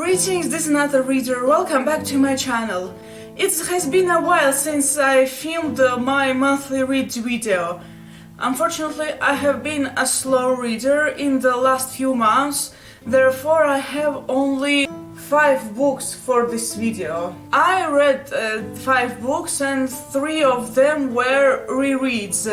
Greetings, this is another reader. Welcome back to my channel. It has been a while since I filmed my monthly read video. Unfortunately, I have been a slow reader in the last few months, therefore I have only 5 books for this video. I read 5 books and 3 of them were rereads.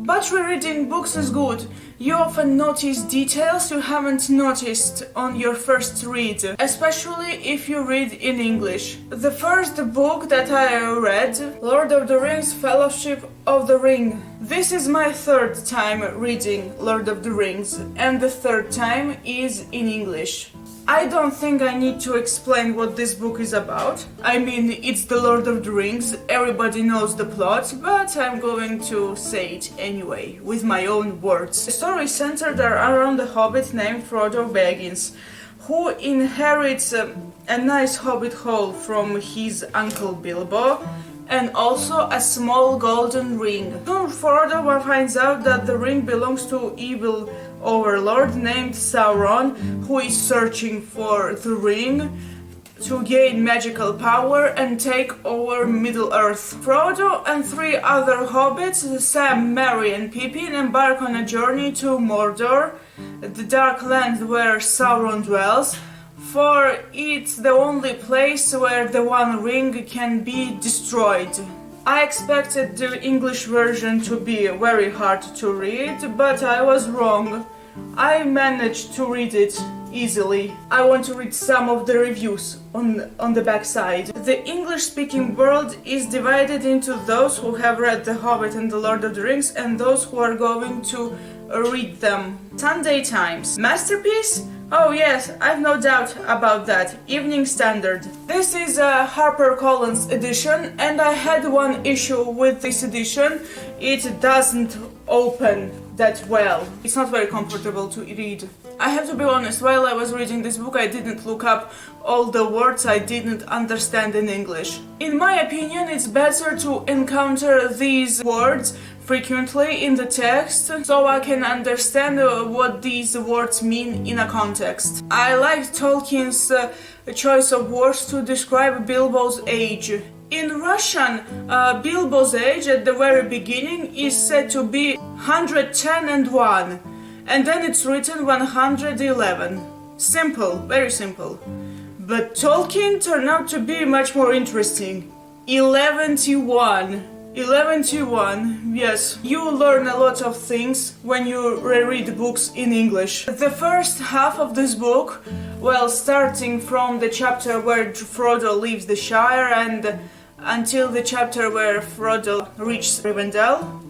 But rereading books is good. You often notice details you haven't noticed on your first read, especially if you read in English. The first book that I read, Lord of the Rings: Fellowship of the Ring. This is my 3rd time reading Lord of the Rings, and the 3rd time is in English. I don't think I need to explain what this book is about. I mean, it's the Lord of the Rings, everybody knows the plot, but I'm going to say it anyway, with my own words. The story is centered around a hobbit named Frodo Baggins, who inherits a nice hobbit hole from his uncle Bilbo, and also a small golden ring. Soon Frodo finds out that the ring belongs to evil overlord named Sauron, who is searching for the ring to gain magical power and take over Middle-earth. Frodo and 3 other hobbits, Sam, Merry and Pippin, embark on a journey to Mordor, the dark land where Sauron dwells, for it's the only place where the One Ring can be destroyed. I expected the English version to be very hard to read, but I was wrong. I managed to read it easily. I want to read some of the reviews on the back side. The English-speaking world is divided into those who have read The Hobbit and The Lord of the Rings and those who are going to read them. Sunday Times. Masterpiece? Oh yes, I've no doubt about that. Evening Standard. This is a HarperCollins edition, and I had one issue with this edition. It doesn't open that well. It's not very comfortable to read. I have to be honest, while I was reading this book I didn't look up all the words I didn't understand in English. In my opinion, it's better to encounter these words frequently in the text, so I can understand what these words mean in a context. I liked Tolkien's choice of words to describe Bilbo's age. In Russian, Bilbo's age at the very beginning is said to be 110 and 1, and then it's written 111. Simple, very simple. But Tolkien turned out to be much more interesting. 11-1. 11-1, yes. You learn a lot of things when you reread books in English. The first half of this book, well, starting from the chapter where Frodo leaves the Shire and until the chapter where Frodo reaches Rivendell,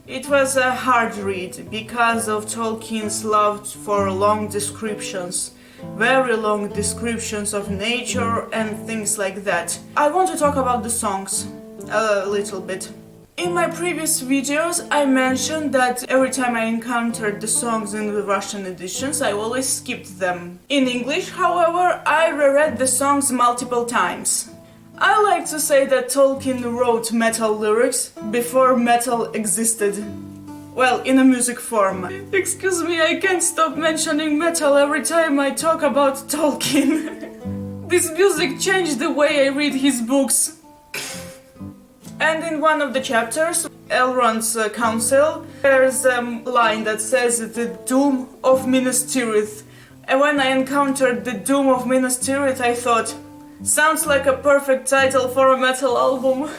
it was a hard read because of Tolkien's love for long descriptions. Very long descriptions of nature and things like that. I want to talk about the songs a little bit. In my previous videos I mentioned that every time I encountered the songs in the Russian editions I always skipped them. In English, however, I reread the songs multiple times. I like to say that Tolkien wrote metal lyrics before metal existed. Well, in a music form. Excuse me, I can't stop mentioning metal every time I talk about Tolkien. This music changed the way I read his books. And in one of the chapters, Elrond's council, there's a line that says the Doom of Minas Tirith. And when I encountered the Doom of Minas Tirith, I thought, sounds like a perfect title for a metal album.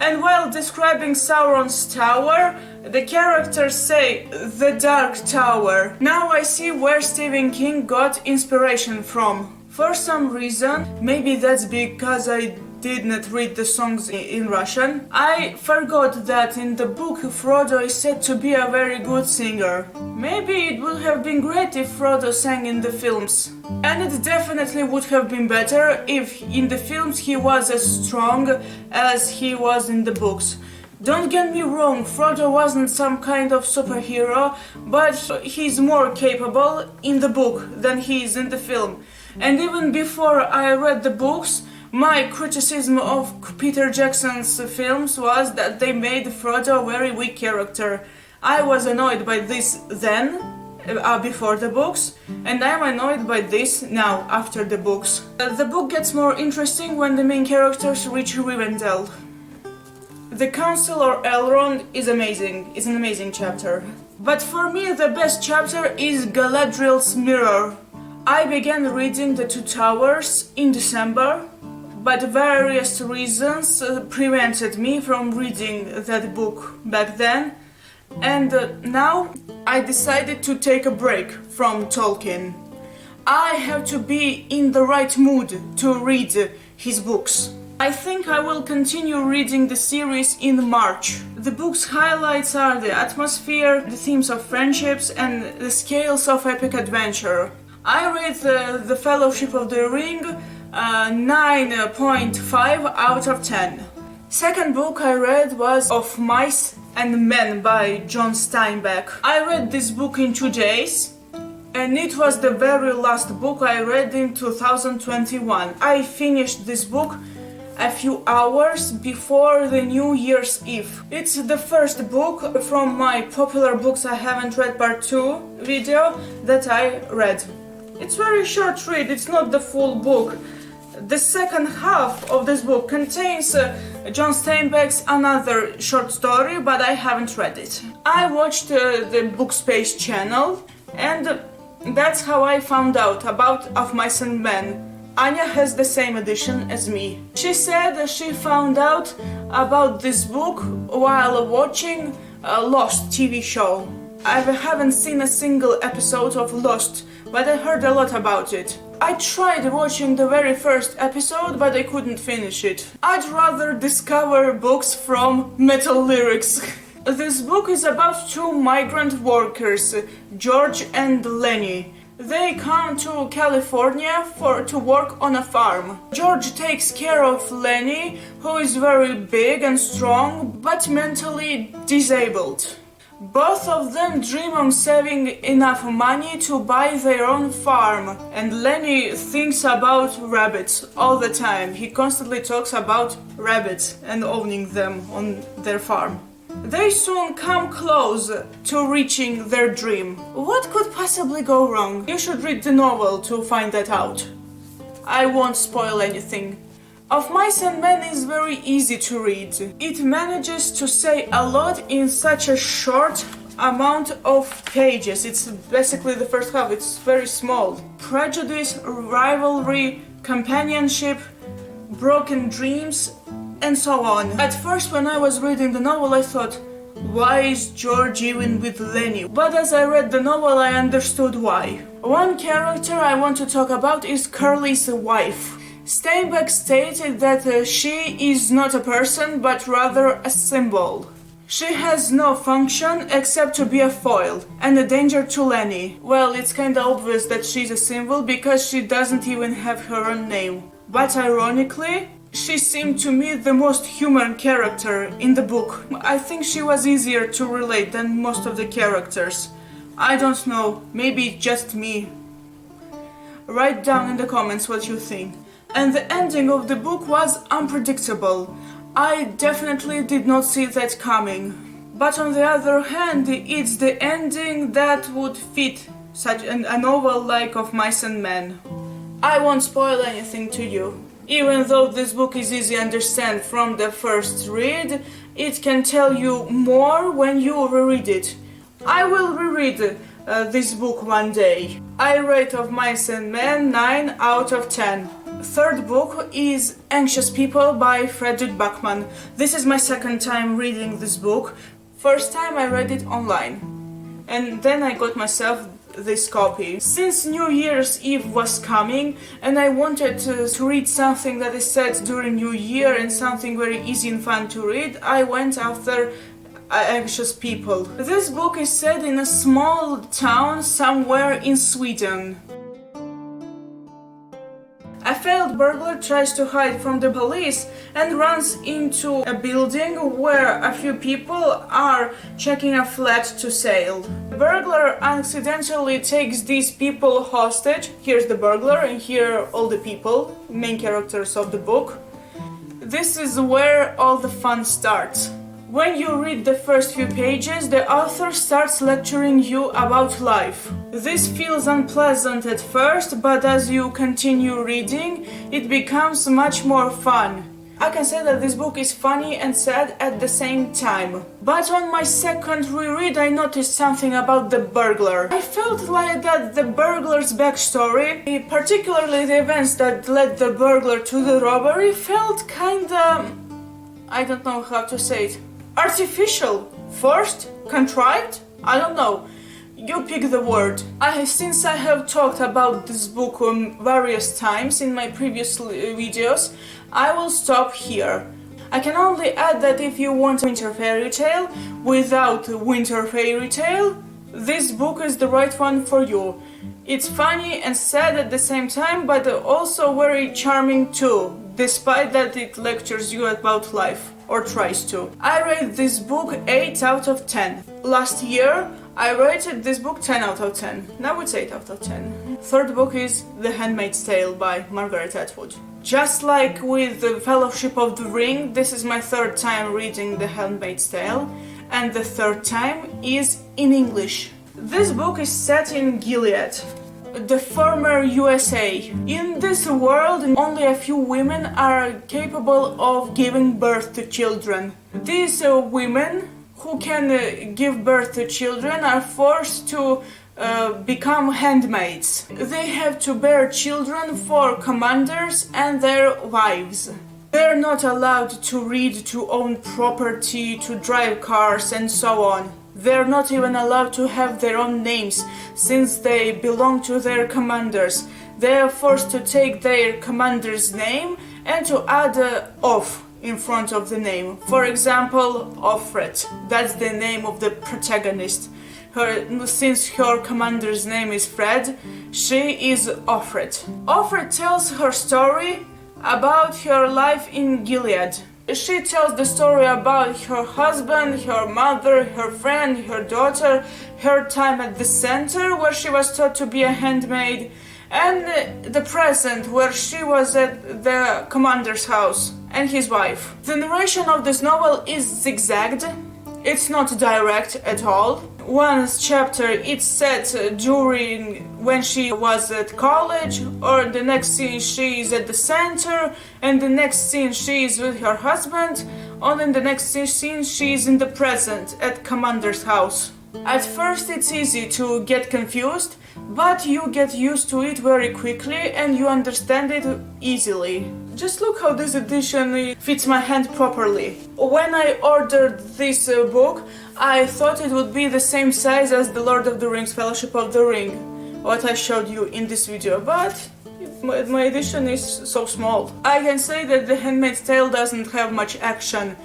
And while describing Sauron's tower, the characters say, the Dark Tower. Now I see where Stephen King got inspiration from. For some reason, maybe that's because I did not read the songs in Russian, I forgot that in the book Frodo is said to be a very good singer. Maybe it would have been great if Frodo sang in the films. And it definitely would have been better if in the films he was as strong as he was in the books. Don't get me wrong, Frodo wasn't some kind of superhero, but he's more capable in the book than he is in the film. And even before I read the books, my criticism of Peter Jackson's films was that they made Frodo a very weak character. I was annoyed by this then, before the books, and I'm annoyed by this now after the books. The book gets more interesting when the main characters reach Rivendell. The Council or Elrond is amazing. It's an amazing chapter. But for me the best chapter is Galadriel's Mirror. I began reading The Two Towers in December, but various reasons prevented me from reading that book back then, and now I decided to take a break from Tolkien. I have to be in the right mood to read his books. I think I will continue reading the series in March. The book's highlights are the atmosphere, the themes of friendships, and the scales of epic adventure. I read the Fellowship of the Ring 9.5 out of 10. Second book I read was Of Mice and Men by John Steinbeck. I read this book in 2 days, and it was the very last book I read in 2021. I finished this book a few hours before the New Year's Eve. It's the first book from my popular books I haven't read part 2 video that I read. It's very short read, it's not the full book. The second half of this book contains John Steinbeck's another short story, but I haven't read it. I watched the Bookspace channel, and that's how I found out about Of Mice and Men. Anya has the same edition as me. She said she found out about this book while watching a Lost TV show. I haven't seen a single episode of Lost, but I heard a lot about it. I tried watching the very first episode, but I couldn't finish it. I'd rather discover books from metal lyrics. This book is about two migrant workers, George and Lenny. They come to California to work on a farm. George takes care of Lenny, who is very big and strong, but mentally disabled. Both of them dream of saving enough money to buy their own farm, and Lenny thinks about rabbits all the time. He constantly talks about rabbits and owning them on their farm. They soon come close to reaching their dream. What could possibly go wrong? You should read the novel to find that out. I won't spoil anything. Of Mice and Men is very easy to read. It manages to say a lot in such a short amount of pages. It's basically the first half, it's very small. Prejudice, rivalry, companionship, broken dreams, and so on. At first, when I was reading the novel, I thought, why is George even with Lenny? But as I read the novel, I understood why. One character I want to talk about is Curly's wife. Steinbeck stated that she is not a person, but rather a symbol. She has no function except to be a foil and a danger to Lenny. Well, it's kinda obvious that she's a symbol because she doesn't even have her own name. But ironically, she seemed to me the most human character in the book. I think she was easier to relate than most of the characters. I don't know, maybe just me. Write down in the comments what you think. And the ending of the book was unpredictable. I definitely did not see that coming. But on the other hand, it's the ending that would fit such a novel like Of Mice and Men. I won't spoil anything to you. Even though this book is easy to understand from the first read, it can tell you more when you reread it. I will reread this book one day. I rate Of Mice and Men 9 out of 10. Third book is Anxious People by Fredrik Backman. This is my second time reading this book. First time I read it online, and then I got myself this copy. Since New Year's Eve was coming and I wanted to read something that is set during New Year and something very easy and fun to read, I went after Anxious People. This book is set in a small town somewhere in Sweden. A failed burglar tries to hide from the police and runs into a building where a few people are checking a flat to sale. The burglar accidentally takes these people hostage. Here's the burglar and here are all the people, main characters of the book. This is where all the fun starts. When you read the first few pages, the author starts lecturing you about life. This feels unpleasant at first, but as you continue reading, it becomes much more fun. I can say that this book is funny and sad at the same time. But on my second reread, I noticed something about the burglar. I felt like that the burglar's backstory, particularly the events that led the burglar to the robbery, felt kinda... I don't know how to say it. Artificial? Forced? Contrived? I don't know. You pick the word. Since I have talked about this book various times in my previous videos, I will stop here. I can only add that if you want a winter fairy tale without a winter fairy tale, this book is the right one for you. It's funny and sad at the same time, but also very charming too, despite that it lectures you about life, or tries to. I rate this book 8 out of 10. Last year, I rated this book 10 out of 10. Now it's 8 out of 10. Third book is The Handmaid's Tale by Margaret Atwood. Just like with the Fellowship of the Ring, this is my third time reading The Handmaid's Tale, and the third time is in English. This book is set in Gilead, the former USA. In this world, only a few women are capable of giving birth to children. These women who can give birth to children are forced to become handmaids. They have to bear children for commanders and their wives. They're not allowed to read, to own property, to drive cars and so on. They're not even allowed to have their own names, since they belong to their commanders. They are forced to take their commander's name and to add "of" in front of the name. For example, Offred. That's the name of the protagonist. Since her commander's name is Fred, she is Offred. Offred tells her story about her life in Gilead. She tells the story about her husband, her mother, her friend, her daughter, her time at the center where she was taught to be a handmaid, and the present where she was at the commander's house and his wife. The narration of this novel is zigzagged. It's not direct at all. One chapter it's set during when she was at college, or the next scene she is at the center, and the next scene she is with her husband, and in the next scene she is in the present at commander's house. At first it's easy to get confused, but you get used to it very quickly and you understand it easily. Just look how this edition fits my hand properly. When I ordered this book, I thought it would be the same size as The Lord of the Rings, Fellowship of the Ring, what I showed you in this video, but my edition is so small. I can say that The Handmaid's Tale doesn't have much action.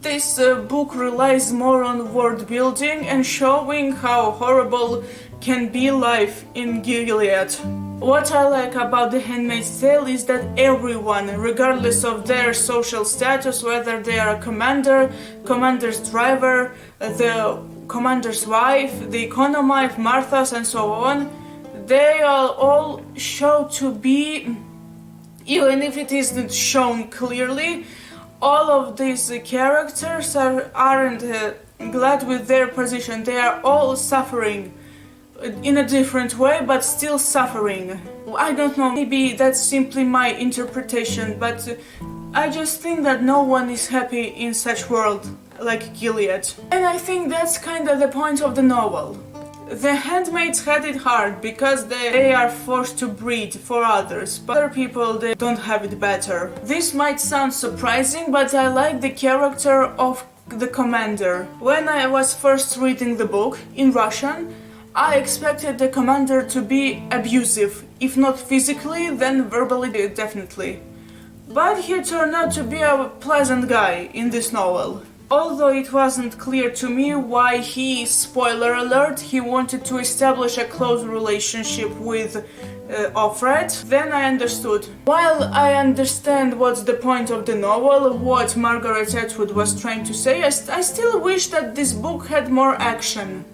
This book relies more on world building and showing how horrible can be life in Gilead. What I like about The Handmaid's Tale is that everyone, regardless of their social status, whether they are a commander, commander's driver, the commander's wife, the economife, Martha's and so on, they are all shown to be, even if it isn't shown clearly, all of these characters aren't glad with their position. They are all suffering in a different way, but still suffering. I don't know, maybe that's simply my interpretation, but I just think that no one is happy in such world like Gilead. And I think that's kind of the point of the novel. The handmaids had it hard because they are forced to breed for others, but other people, they don't have it better. This might sound surprising, but I like the character of the commander. When I was first reading the book in Russian, I expected the commander to be abusive, if not physically, then verbally definitely. But he turned out to be a pleasant guy in this novel. Although it wasn't clear to me why he, spoiler alert, he wanted to establish a close relationship with Offred, then I understood. While I understand what's the point of the novel, what Margaret Atwood was trying to say, I still wish that this book had more action.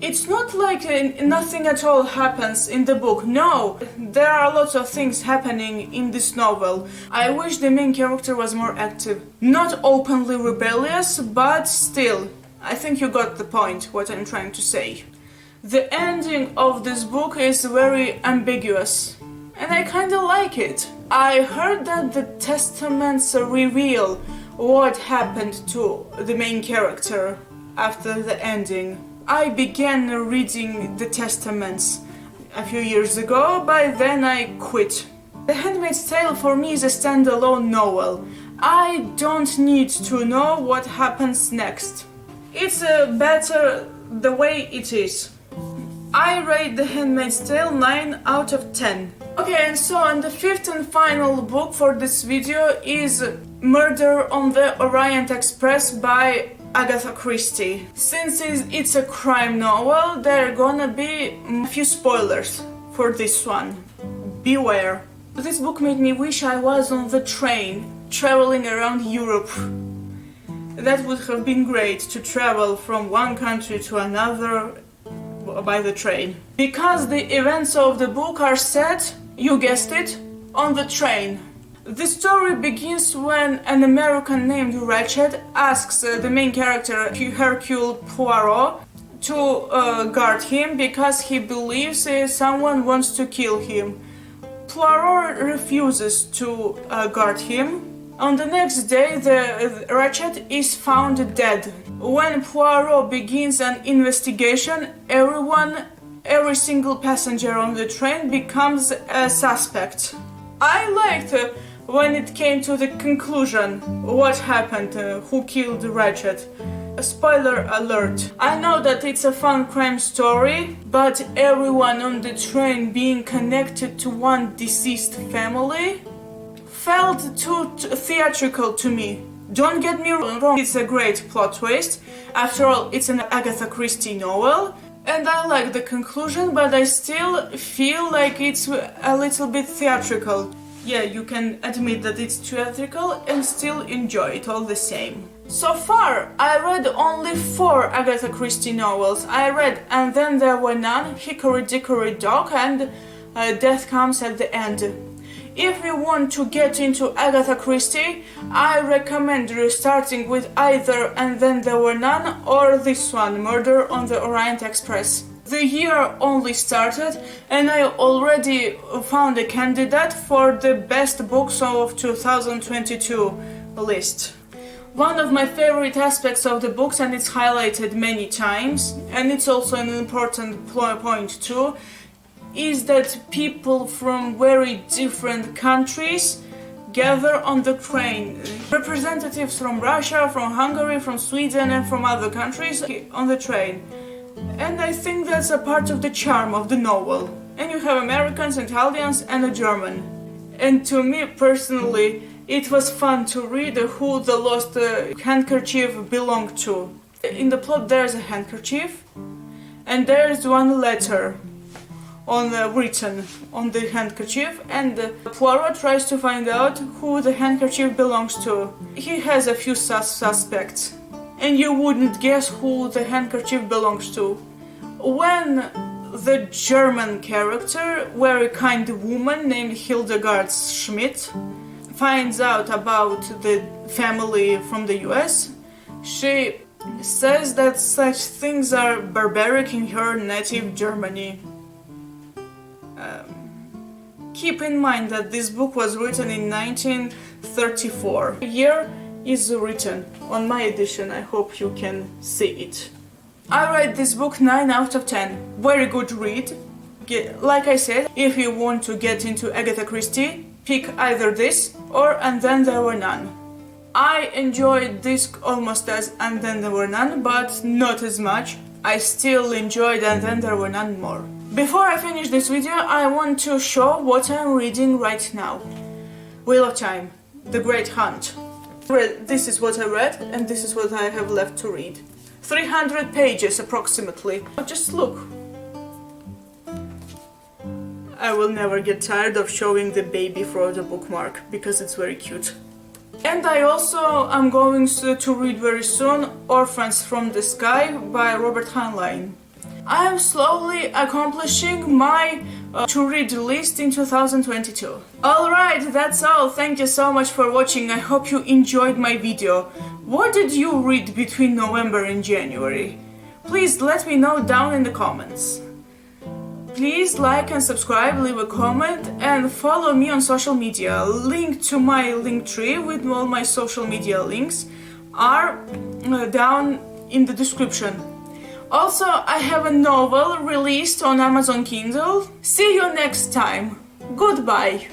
It's not like nothing at all happens in the book. No, there are lots of things happening in this novel. I wish the main character was more active. Not openly rebellious, but still, I think you got the point, what I'm trying to say. The ending of this book is very ambiguous, and I kinda like it. I heard that the testaments reveal what happened to the main character after the ending. I began reading the testaments a few years ago, by then I quit. The Handmaid's Tale for me is a standalone novel. I don't need to know what happens next. It's better the way it is. I rate The Handmaid's Tale 9 out of 10. Okay, and so on the fifth and final book for this video is Murder on the Orient Express by Agatha Christie. Since it's a crime novel, there are gonna be a few spoilers for this one. Beware. This book made me wish I was on the train, traveling around Europe. That would have been great, to travel from one country to another by the train. Because the events of the book are set, you guessed it, on the train. The story begins when an American named Ratched asks the main character, Hercule Poirot, to guard him because he believes someone wants to kill him. Poirot refuses to guard him. On the next day, the Ratched is found dead. When Poirot begins an investigation, every single passenger on the train becomes a suspect. I liked when it came to the conclusion, what happened, who killed Ratched. Spoiler alert. I know that it's a fun crime story, but everyone on the train being connected to one deceased family felt too theatrical to me. Don't get me wrong, it's a great plot twist. After all, it's an Agatha Christie novel, and I like the conclusion, but I still feel like it's a little bit theatrical. Yeah, you can admit that it's theatrical and still enjoy it all the same. So far, I read only 4 Agatha Christie novels. I read And Then There Were None, Hickory Dickory Dock, and Death Comes at the End. If you want to get into Agatha Christie, I recommend starting with either And Then There Were None or this one, Murder on the Orient Express. The year only started and I already found a candidate for the best books of 2022 list. One of my favorite aspects of the books, and it's highlighted many times, and it's also an important point too, is that people from very different countries gather on the train. Representatives from Russia, from Hungary, from Sweden and from other countries on the train. And I think that's a part of the charm of the novel. And you have Americans, Italians and a German. And to me personally, it was fun to read who the lost handkerchief belonged to. In the plot there's a handkerchief and there's one letter written on the handkerchief, and Poirot tries to find out who the handkerchief belongs to. He has a few suspects, and you wouldn't guess who the handkerchief belongs to. When the German character, very kind woman named Hildegard Schmidt, finds out about the family from the US, she says that such things are barbaric in her native Germany. Keep in mind that this book was written in 1934. The year is written on my edition, I hope you can see it. I rate this book 9 out of 10. Very good read. Like I said, if you want to get into Agatha Christie, pick either this or And Then There Were None. I enjoyed this almost as And Then There Were None, but not as much. I still enjoyed And Then There Were None more. Before I finish this video, I want to show what I'm reading right now. Wheel of Time, The Great Hunt. This is what I read, and this is what I have left to read. 300 pages approximately. Just look. I will never get tired of showing the baby Frodo bookmark, because it's very cute. And I also am going to read very soon Orphans from the Sky by Robert Heinlein. I am slowly accomplishing my to-read list in 2022. Alright, that's all. Thank you so much for watching. I hope you enjoyed my video. What did you read between November and January? Please let me know down in the comments. Please like and subscribe, leave a comment, and follow me on social media. Link to my link tree with all my social media links are down in the description. Also, I have a novel released on Amazon Kindle. See you next time. Goodbye.